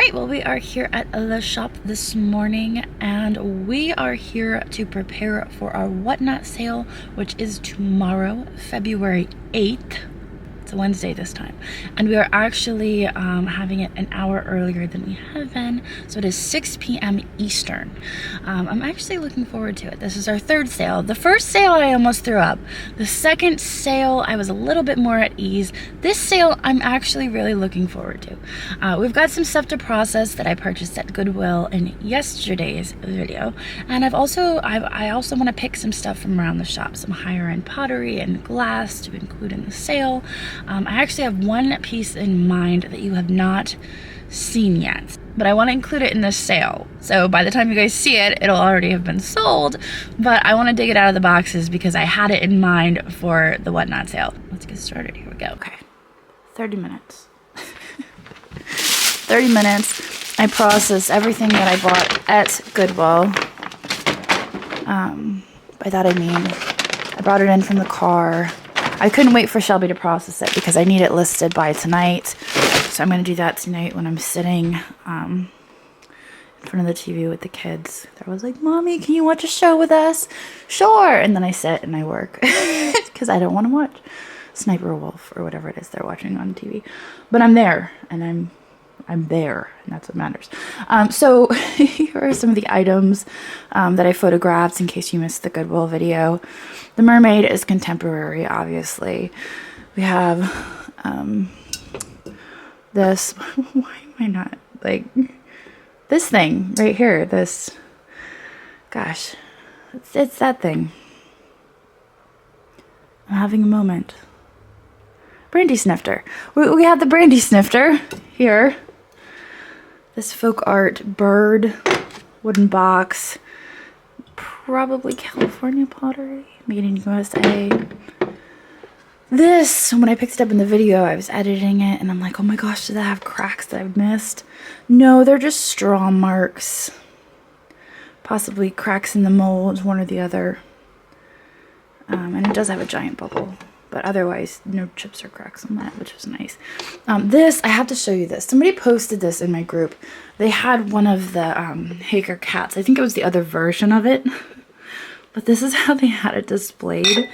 right, well, we are here at the shop this morning, and we are here to prepare for our Whatnot sale, which is tomorrow, February 8th. It's a Wednesday this time, and we are actually having it an hour earlier than we have been, so it is 6 p.m. Eastern. I'm actually looking forward to it. This is our third sale. The first sale I almost threw up. The second sale I was a little bit more at ease. This sale I'm actually really looking forward to. We've got some stuff to process that I purchased at Goodwill in yesterday's video, and I also want to pick some stuff from around the shop, some higher end pottery and glass to include in the sale. I actually have one piece in mind that you have not seen yet, but I want to include it in this sale. So by the time you guys see it, it'll already have been sold, but I want to dig it out of the boxes because I had it in mind for the Whatnot sale. Let's get started. Here we go. Okay, 30 minutes. 30 minutes. I processed everything that I bought at Goodwill. By that I mean I brought it in from the car. I couldn't wait for Shelby to process it because I need it listed by tonight. So I'm going to do that tonight when I'm sitting in front of the TV with the kids. They're always like, "Mommy, can you watch a show with us?" Sure. And then I sit and I work because I don't want to watch Sniper Wolf or whatever it is they're watching on TV. But I'm there, and I'm there, and that's what matters. So here are some of the items that I photographed in case you missed the Goodwill video. The mermaid is contemporary, obviously. We have this, why am I not, like, this thing right here, this, gosh, it's that thing. I'm having a moment. Brandy snifter. We have the brandy snifter here. This folk art bird, wooden box, probably California pottery, made in USA. This, when I picked it up in the video, I was editing it and I'm like, oh my gosh, does that have cracks that I've missed? No, they're just straw marks. Possibly cracks in the mold, one or the other. And it does have a giant bubble. But otherwise, no chips or cracks on that, which was nice. This, I have to show you this. Somebody posted this in my group. They had one of the Hager cats. I think it was the other version of it. But this is how they had it displayed.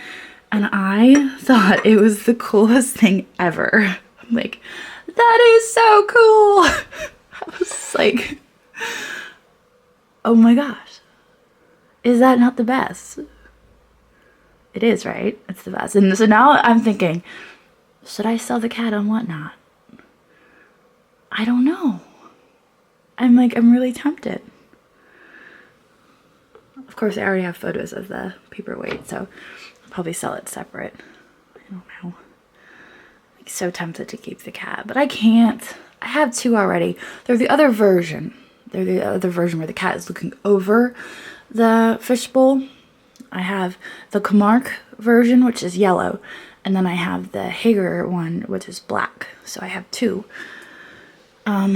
And I thought it was the coolest thing ever. I'm like, that is so cool. I was like, oh my gosh. Is that not the best? It is, right? It's the best. And so now I'm thinking, should I sell the cat on Whatnot? I don't know. I'm really tempted. Of course, I already have photos of the paperweight, so I'll probably sell it separate. I don't know. I'm so tempted to keep the cat, but I can't. I have two already. They're the other version. They're the other version where the cat is looking over the fishbowl. I have the Camargue version, which is yellow, and then I have the Hager one, which is black. So I have two. All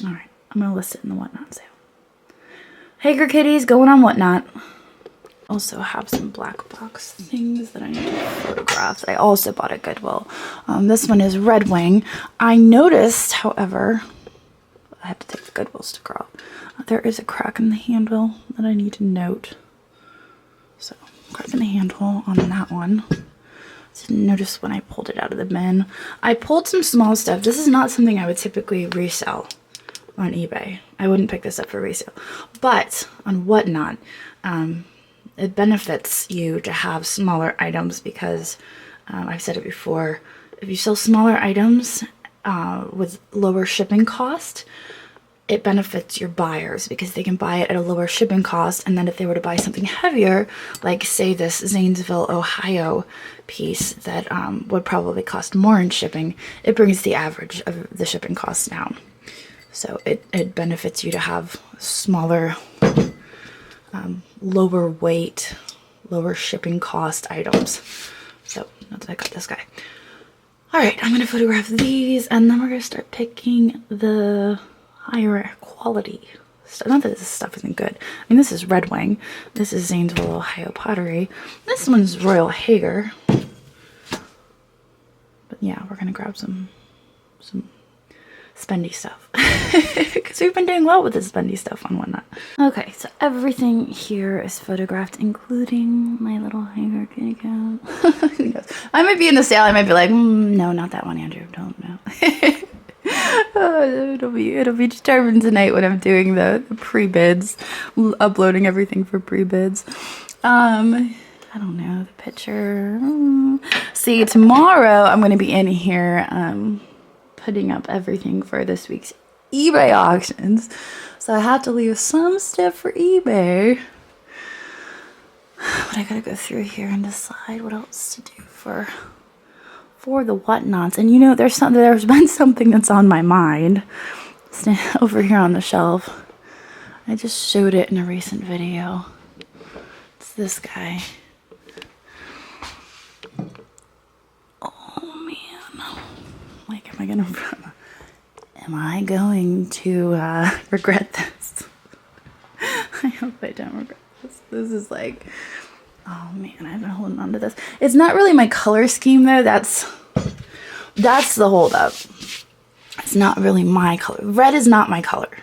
right, I'm gonna list it in the Whatnot sale. Hager kitties going on Whatnot. Also have some black box things that I need to photograph. I also bought at Goodwill. This one is Red Wing. I noticed, however, I have to take the Goodwill sticker off. There is a crack in the handle that I need to note. So, crack in the handle on that one. Didn't notice when I pulled it out of the bin. I pulled some small stuff. This is not something I would typically resell on eBay. I wouldn't pick this up for resale. But on Whatnot, it benefits you to have smaller items because, I've said it before, if you sell smaller items with lower shipping cost, it benefits your buyers because they can buy it at a lower shipping cost, and then if they were to buy something heavier, like say this Zanesville, Ohio piece that would probably cost more in shipping, it brings the average of the shipping costs down. So it benefits you to have smaller, lower weight, lower shipping cost items. So that's why I got this guy. All right, I'm gonna photograph these, and then we're gonna start picking the higher quality stuff. Not that this stuff isn't good. I mean, this is Red Wing. This is Zanesville, Ohio pottery. This one's Royal Hager. But yeah, we're gonna grab some spendy stuff. Because we've been doing well with the spendy stuff on Whatnot. Okay, so everything here is photographed, including my little Hager kitty cat. Who knows? I might be in the sale. I might be like, no, not that one, Andrew. Don't know. Oh, it'll be determined tonight when I'm doing the pre-bids, uploading everything for pre-bids. I don't know, the picture. See, tomorrow I'm going to be in here putting up everything for this week's eBay auctions. So I have to leave some stuff for eBay. But I gotta go through here and decide what else to do for the Whatnots. And you know, there's been something that's on my mind over here on the shelf. I just showed it in a recent video. It's this guy. Oh man, like, am I going to regret this? I hope I don't regret this. This is like, oh man, I've been holding on to this. It's not really my color scheme though. That's the holdup. It's not really my color. Red is not my color.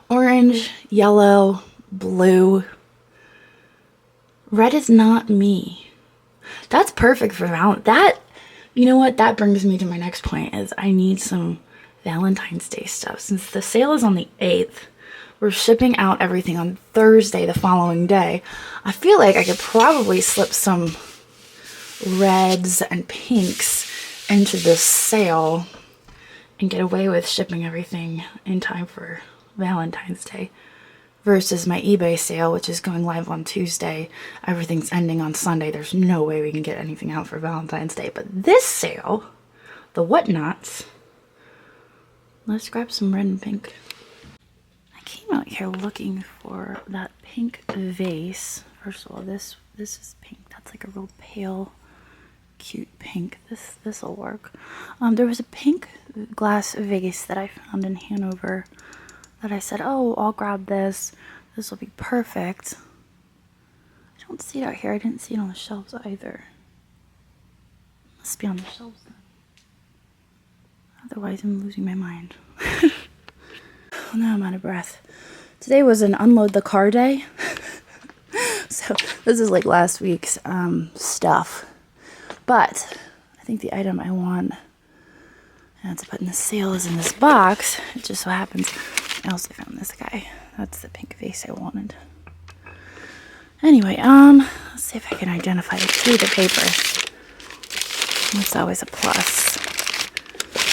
Orange, yellow, blue. Red is not me. That's perfect for Valentine's. You know what? That brings me to my next point is I need some Valentine's Day stuff. Since the sale is on the 8th, we're shipping out everything on Thursday the following day. I feel like I could probably slip some reds and pinks into this sale and get away with shipping everything in time for Valentine's Day versus my eBay sale, which is going live on Tuesday. Everything's ending on Sunday. There's no way we can get anything out for Valentine's Day. But this sale, the Whatnots, let's grab some red and pink. I came out here looking for that pink vase. First of all, this is pink. That's like a real pale, cute pink. This'll work. There was a pink glass vase that I found in Hanover that I said, oh, I'll grab this. This will be perfect. I don't see it out here. I didn't see it on the shelves either. Must be on the shelves then. Otherwise, I'm losing my mind. Oh, now I'm out of breath. Today was an unload the car day. So this is like last week's stuff. But I think the item I want to put in the sale is in this box. It just so happens I also found this guy. That's the pink vase I wanted. Anyway, let's see if I can identify it through the paper. That's always a plus.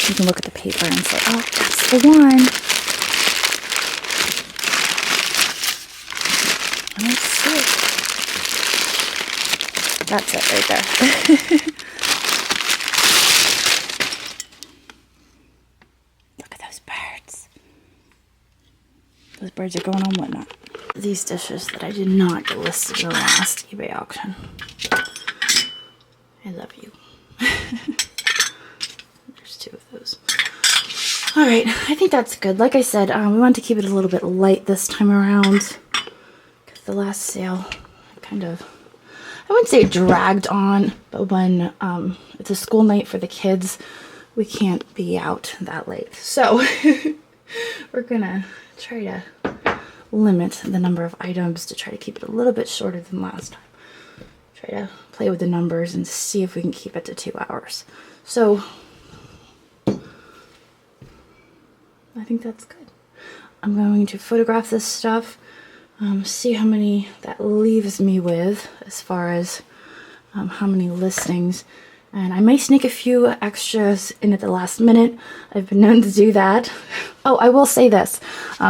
You can look at the paper and say, oh, that's the one. Let's see. That's it right there. Look at those birds. Those birds are going on Whatnot. These dishes that I did not get listed in the last eBay auction. I love you. There's two of those. Alright, I think that's good. Like I said, we wanted to keep it a little bit light this time around. Because the last sale kind of, I wouldn't say dragged on, but when it's a school night for the kids, we can't be out that late. So, we're gonna try to limit the number of items to try to keep it a little bit shorter than last time. Try to play with the numbers and see if we can keep it to 2 hours. So, I think that's good. I'm going to photograph this stuff, see how many that leaves me with as far as how many listings. And I may sneak a few extras in at the last minute. I've been known to do that. Oh, I will say this.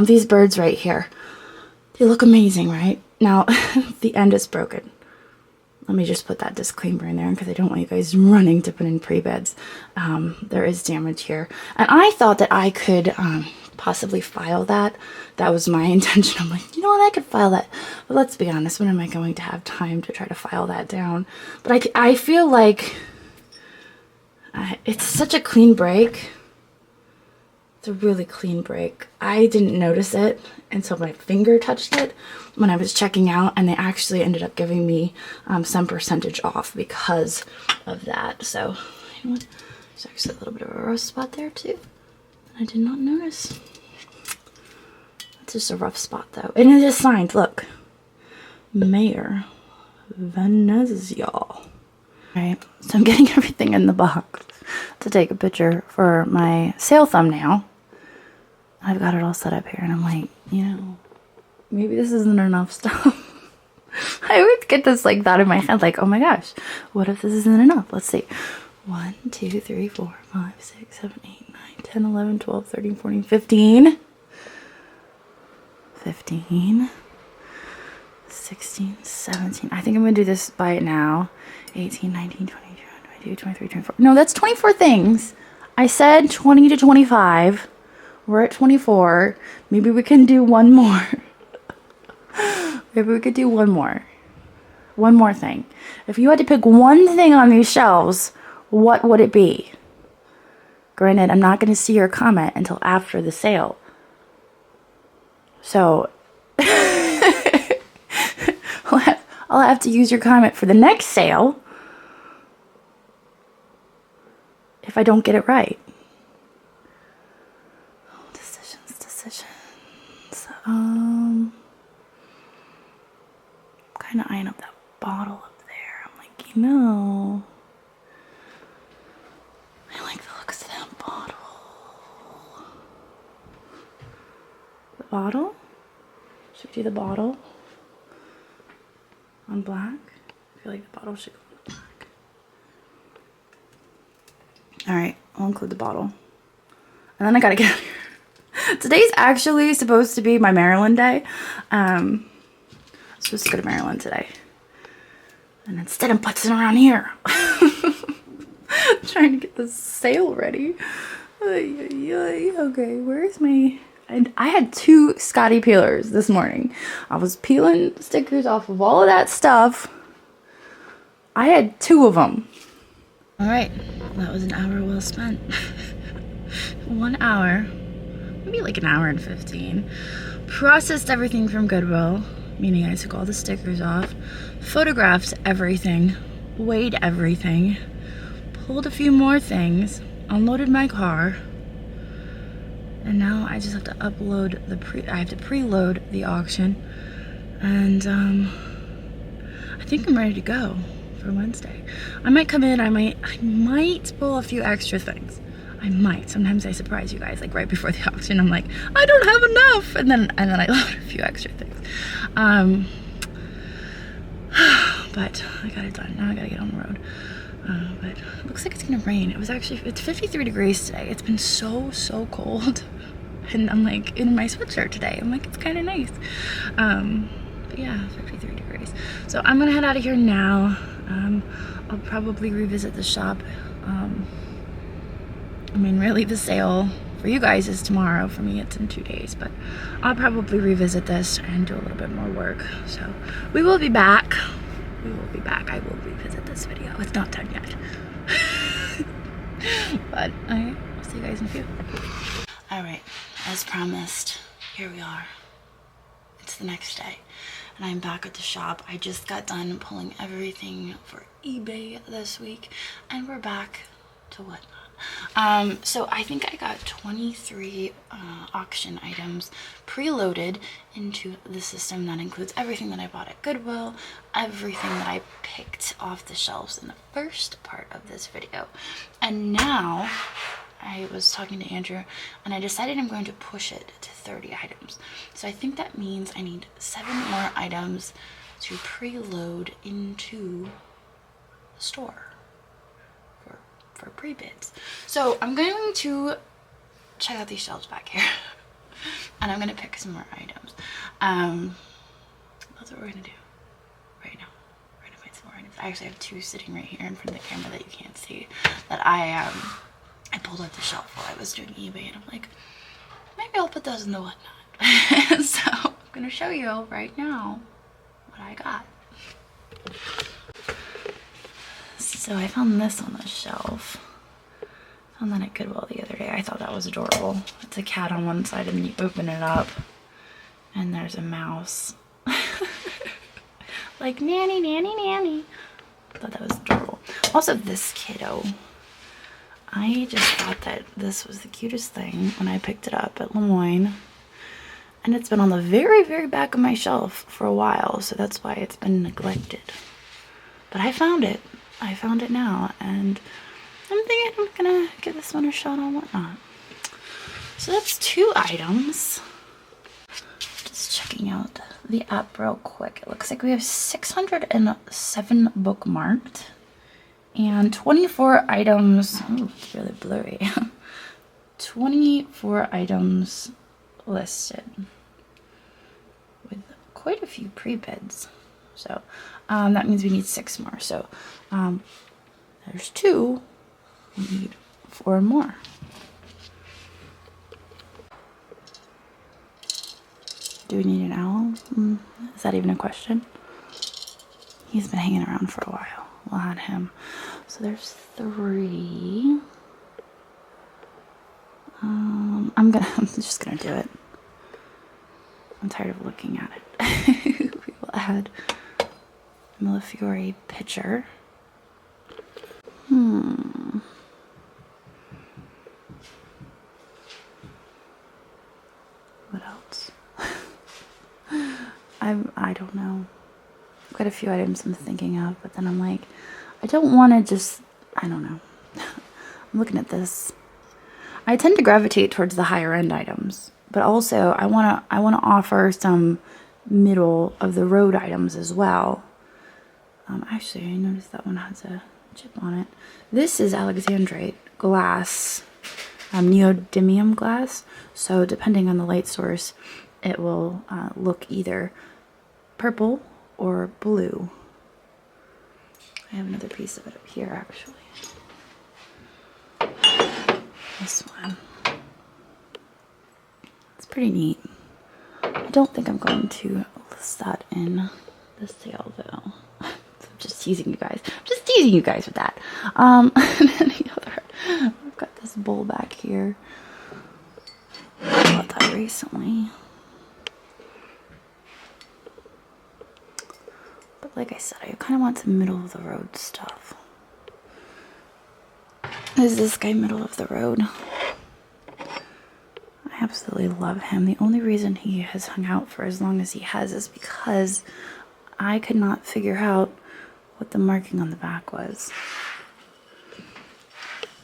These birds right here, they look amazing, right? Now, the end is broken. Let me just put that disclaimer in there because I don't want you guys running to put in pre-bids. There is damage here. And I thought that I could possibly file that. That was my intention. I'm like, you know what, I could file that. But let's be honest, when am I going to have time to try to file that down? But I feel like it's such a clean break. It's a really clean break. I didn't notice it until my finger touched it when I was checking out, and they actually ended up giving me some percentage off because of that. So, you know what? There's actually a little bit of a rust spot there too. I did not notice. It's just a rough spot though. And it is signed, look. Mayor Venezia. Alright, so I'm getting everything in the box to take a picture for my sale thumbnail. I've got it all set up here and I'm like, you know, maybe this isn't enough stuff. I always get this like thought in my head, like, oh my gosh, what if this isn't enough? Let's see. 1, 2, 3, 4, 5, 6, 7, 8, 9, 10, 11, 12, 13, 14, 15. 15. 16, 17. I think I'm gonna do this by it now. 18, 19, 20, 22, 23, 24. No, that's 24 things. I said 20 to 25. We're at 24. Maybe we can do one more. Maybe we could do one more. One more thing. If you had to pick one thing on these shelves, what would it be? Granted, I'm not going to see your comment until after the sale. So, I'll have to use your comment for the next sale if I don't get it right. Decisions. Kind of eyeing up that bottle up there. I'm like, you know, I like the looks of that bottle. The bottle? Should we do the bottle on black? I feel like the bottle should go on black. Alright, I'll include the bottle. And then I gotta get out of here. Today's actually supposed to be my Maryland day. I'm supposed to go to Maryland today. And instead I'm putzing around here. Trying to get this sale ready. Okay, where's my... And I had 2 Scotty peelers this morning. I was peeling stickers off of all of that stuff. I had 2 of them. Alright, that was an hour well spent. 1 hour, maybe like an hour and 15. Processed everything from Goodwill, meaning I took all the stickers off, photographed everything, weighed everything, pulled a few more things, unloaded my car, and now I just have to upload I have to preload the auction, and I think I'm ready to go for Wednesday. I might come in, I might pull a few extra things. I might. Sometimes I surprise you guys, like right before the auction. I'm like, I don't have enough, and then I load a few extra things. But I got it done. Now I gotta get on the road. But it looks like it's gonna rain. It's 53 degrees today. It's been so cold, and I'm like in my sweatshirt today. I'm like, it's kind of nice. But yeah, 53 degrees. So I'm gonna head out of here now. I'll probably revisit the shop. I mean, really, the sale for you guys is tomorrow. For me, it's in 2 days. But I'll probably revisit this and do a little bit more work. So we will be back. I will revisit this video. It's not done yet. But I'll see you guys in a few. Alright, as promised, here we are. It's the next day. And I'm back at the shop. I just got done pulling everything for eBay this week. And we're back to whatnot. So I think I got 23 auction items preloaded into the system. That includes everything that I bought at Goodwill, everything that I picked off the shelves in the first part of this video. And now I was talking to Andrew and I decided I'm going to push it to 30 items. So I think that means I need 7 more items to preload into the store for pre-bids. So I'm going to check out these shelves back here and I'm going to pick some more items. That's what we're going to do right now. We're going to find some more items. I actually have 2 sitting right here in front of the camera that you can't see that I pulled off the shelf while I was doing eBay, and I'm like, maybe I'll put those in the whatnot. So I'm going to show you right now what I got. So I found this on the shelf. I found that at Goodwill the other day. I thought that was adorable. It's a cat on one side and you open it up and there's a mouse. Like, nanny, nanny, nanny. I thought that was adorable. Also, this kiddo. I just thought that this was the cutest thing when I picked it up at Lemoyne. And it's been on the very, very back of my shelf for a while, so that's why it's been neglected. But I found it. I found it now, and I'm thinking I'm gonna give this one a shot on Whatnot. So that's 2 items. Just checking out the app real quick. It looks like we have 607 bookmarked and 24 items. Oh, it's really blurry. 24 items listed with quite a few pre-bids. So that means we need 6 more. So there's 2. We need 4 more. Do we need an owl? Is that even a question? He's been hanging around for a while. We'll add him. So there's 3. I'm just gonna do it. I'm tired of looking at it. We will add Millefiori pitcher. What else? I don't know. Quite a few items I'm thinking of, but then I'm like, I don't want to just, I don't know. I'm looking at this. I tend to gravitate towards the higher end items, but also I want to offer some middle of the road items as well. Actually, I noticed that one has a chip on it. This is Alexandrite glass, neodymium glass. So depending on the light source, it will look either purple or blue. I have another piece of it up here, actually. This one. It's pretty neat. I don't think I'm going to list that in the sale, though. I'm just teasing you guys. I'm just teasing you guys with that. And then the other, I've got this bowl back here. I bought that recently. But like I said, I kind of want some middle of the road stuff. Is this guy middle of the road? I absolutely love him. The only reason he has hung out for as long as he has is because I could not figure out what the marking on the back was.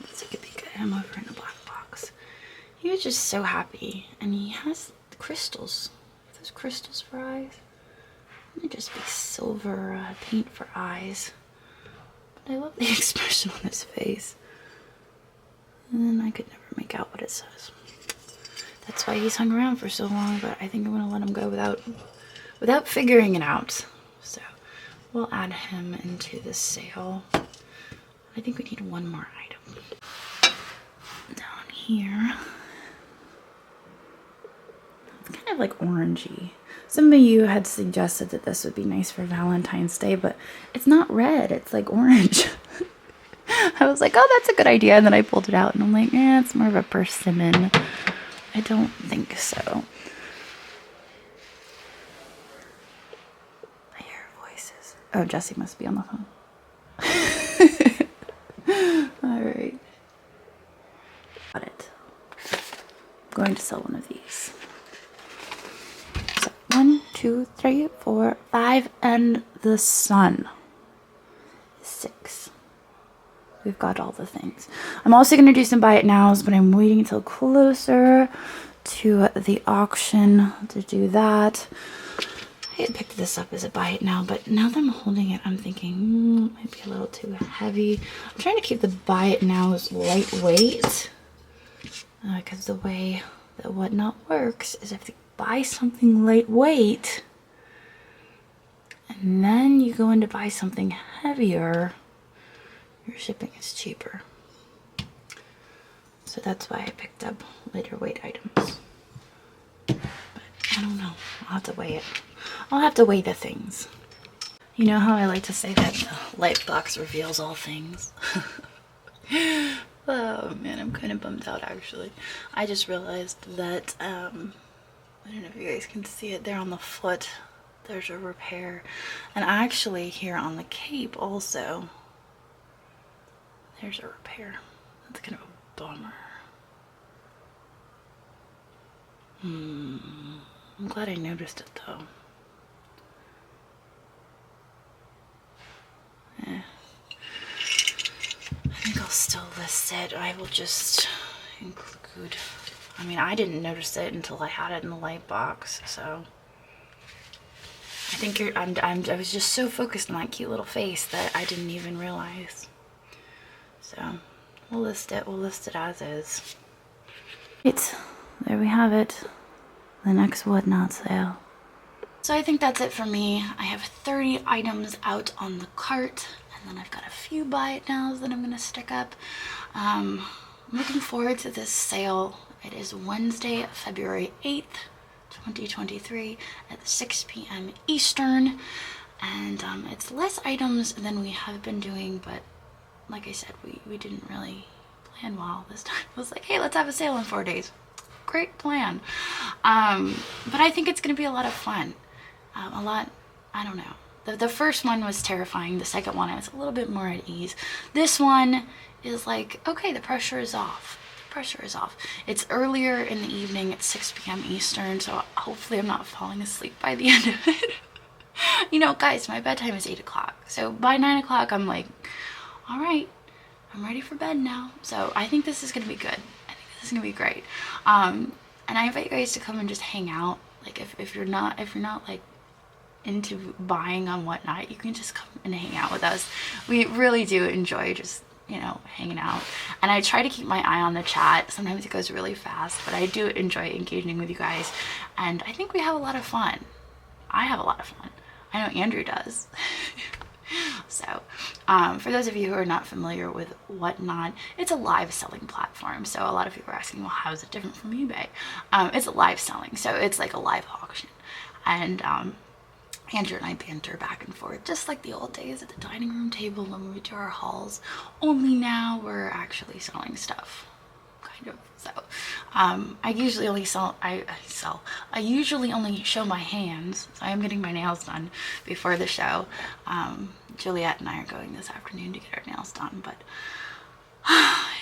Let's take a peek at him over in the black box. He was just so happy, and he has crystals. Those crystals for eyes. It might just be silver paint for eyes. But I love the expression on his face. And then I could never make out what it says. That's why he's hung around for so long, but I think I'm gonna let him go without figuring it out. So we'll add him into the sale. I think we need 1 more item. Down here. It's kind of like orangey. Some of you had suggested that this would be nice for Valentine's Day, but it's not red, it's like orange. I was like, oh, that's a good idea. And then I pulled it out and I'm like, yeah, it's more of a persimmon. I don't think so. I hear voices. Oh, Jesse must be on the phone. All right. Got it. I'm going to sell one of these. So 1, 2, 3, 4, 5, and the sun. 6. We've got all the things. I'm also going to do some buy it nows, but I'm waiting until closer to the auction to do that. I had picked this up as a buy it now, but now that I'm holding it, I'm thinking it might be a little too heavy. I'm trying to keep the buy it nows lightweight, because the way that Whatnot works is if you buy something lightweight and then you go in to buy something heavier, your shipping is cheaper. So that's why I picked up lighter weight items. But I don't know. I'll have to weigh it. I'll have to weigh the things. You know how I like to say that the light box reveals all things? Oh man, I'm kind of bummed out actually. I just realized that, I don't know if you guys can see it there on the foot. There's a repair. And actually here on the cape also, there's a repair. That's kind of a bummer. I'm glad I noticed it though. I think I'll still list it. I will just include, I mean, I didn't notice it until I had it in the light box, so I think I was just so focused on that cute little face that I didn't even realize. So we'll list it as is. There we have it. The next Whatnot sale. So I think that's it for me. I have 30 items out on the cart, and then I've got a few buy it nows that I'm gonna stick up. I'm looking forward to this sale. It is Wednesday, February 8th, 2023 at 6 p.m. Eastern, and it's less items than we have been doing, but like I said, we didn't really plan well this time. It was like, hey, let's have a sale in 4 days. Great plan. But I think it's gonna be a lot of fun. I don't know. The first one was terrifying. The second one I was a little bit more at ease. This one is like, okay, the pressure is off. The pressure is off. It's earlier in the evening at 6 p.m. Eastern, so hopefully I'm not falling asleep by the end of it. You know, guys, my bedtime is 8 o'clock. So by 9 o'clock, I'm like, all right, I'm ready for bed now. So I think this is gonna be good. I think this is gonna be great. And I invite you guys to come and just hang out. Like if you're not like into buying on Whatnot, you can just come and hang out with us. We really do enjoy just, you know, hanging out. And I try to keep my eye on the chat. Sometimes it goes really fast, but I do enjoy engaging with you guys. And I think we have a lot of fun. I have a lot of fun. I know Andrew does. So for those of you who are not familiar with Whatnot, it's a live selling platform. So a lot of people are asking, well, how is it different from eBay? It's live selling, so it's like a live auction. And Andrew and I banter back and forth, just like the old days at the dining room table when we would do our hauls. Only now we're actually selling stuff, kind of. So I usually only I usually only show my hands. So I am getting my nails done before the show. Juliet and I are going this afternoon to get our nails done, but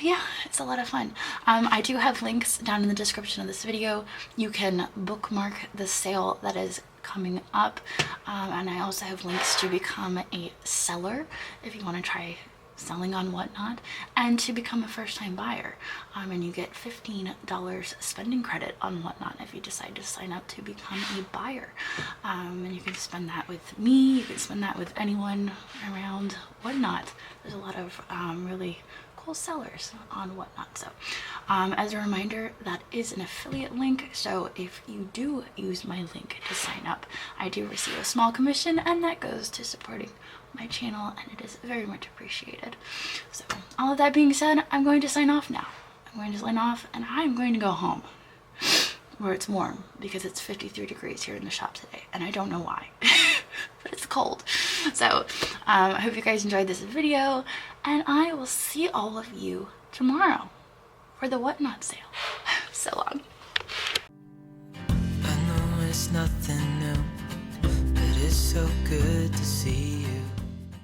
yeah, it's a lot of fun. I do have links down in the description of this video. You can bookmark the sale that is coming up, and I also have links to become a seller if you want to try selling on Whatnot, and to become a first-time buyer. And you get $15 spending credit on Whatnot if you decide to sign up to become a buyer. And you can spend that with me, you can spend that with anyone around Whatnot. There's a lot of really cool sellers on Whatnot. So as a reminder, that is an affiliate link, so if you do use my link to sign up, I do receive a small commission, and that goes to supporting my channel, and it is very much appreciated. So all of that being said, I'm going to sign off now. I'm going to sign off, and I'm going to go home where it's warm, because it's 53 degrees here in the shop today, and I don't know why. But it's cold. So I hope you guys enjoyed this video, and I will see all of you tomorrow for the Whatnot sale. So long. I know it's nothing new, but it's so good to see you.